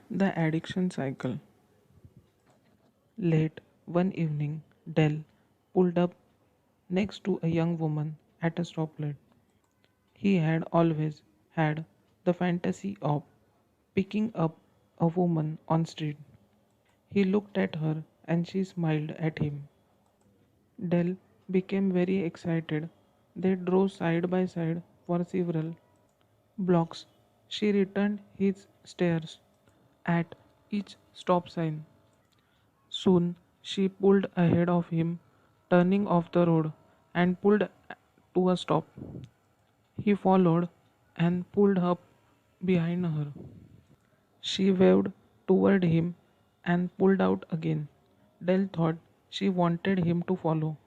The addiction cycle. Late one evening, Dell pulled up next to a young woman at a stoplight. He had always had the fantasy of picking up a woman on street. He looked at her and she smiled at him. Dell became very excited. They drove side by side for several blocks. She returned his stares at each stop sign. Soon she pulled ahead of him, turning off the road and pulled to a stop. He followed and pulled up behind her. She waved toward him and pulled out again. Dell thought she wanted him to follow.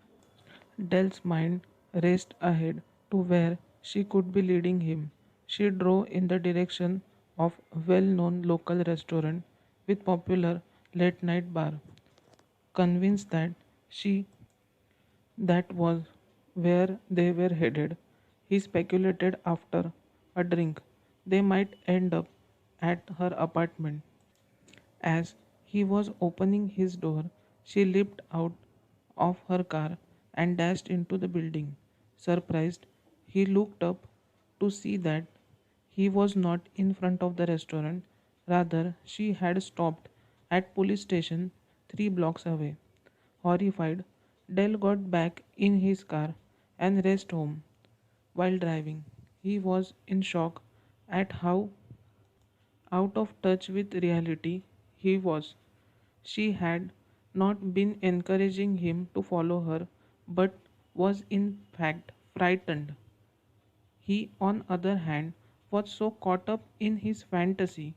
Dell's mind raced ahead to where she could be leading him. She drove in the direction of a well-known local restaurant with popular late-night bar, convinced she that was where they were headed. He speculated after a drink they might end up at her apartment. As he was opening his door, she leaped out of her car and dashed into the building. Surprised, he looked up to see that he was not in front of the restaurant. Rather, she had stopped at police station 3 blocks away. Horrified, Dell got back in his car and raced home. While driving, he was in shock at how out of touch with reality he was. She had not been encouraging him to follow her, but was in fact frightened. He, on other hand, was so caught up in his fantasy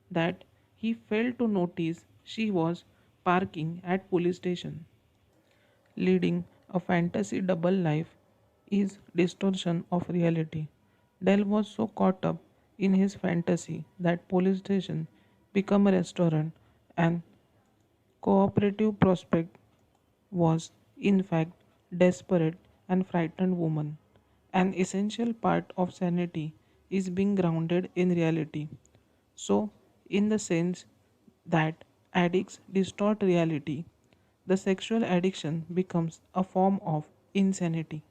that he failed to notice she was parking at police station. Leading a fantasy double life is distortion of reality. Dell was so caught up in his fantasy that police station became a restaurant and cooperative prospect was in fact desperate and frightened woman. An essential part of sanity is being grounded in reality. So, in the sense that addicts distort reality, the sexual addiction becomes a form of insanity.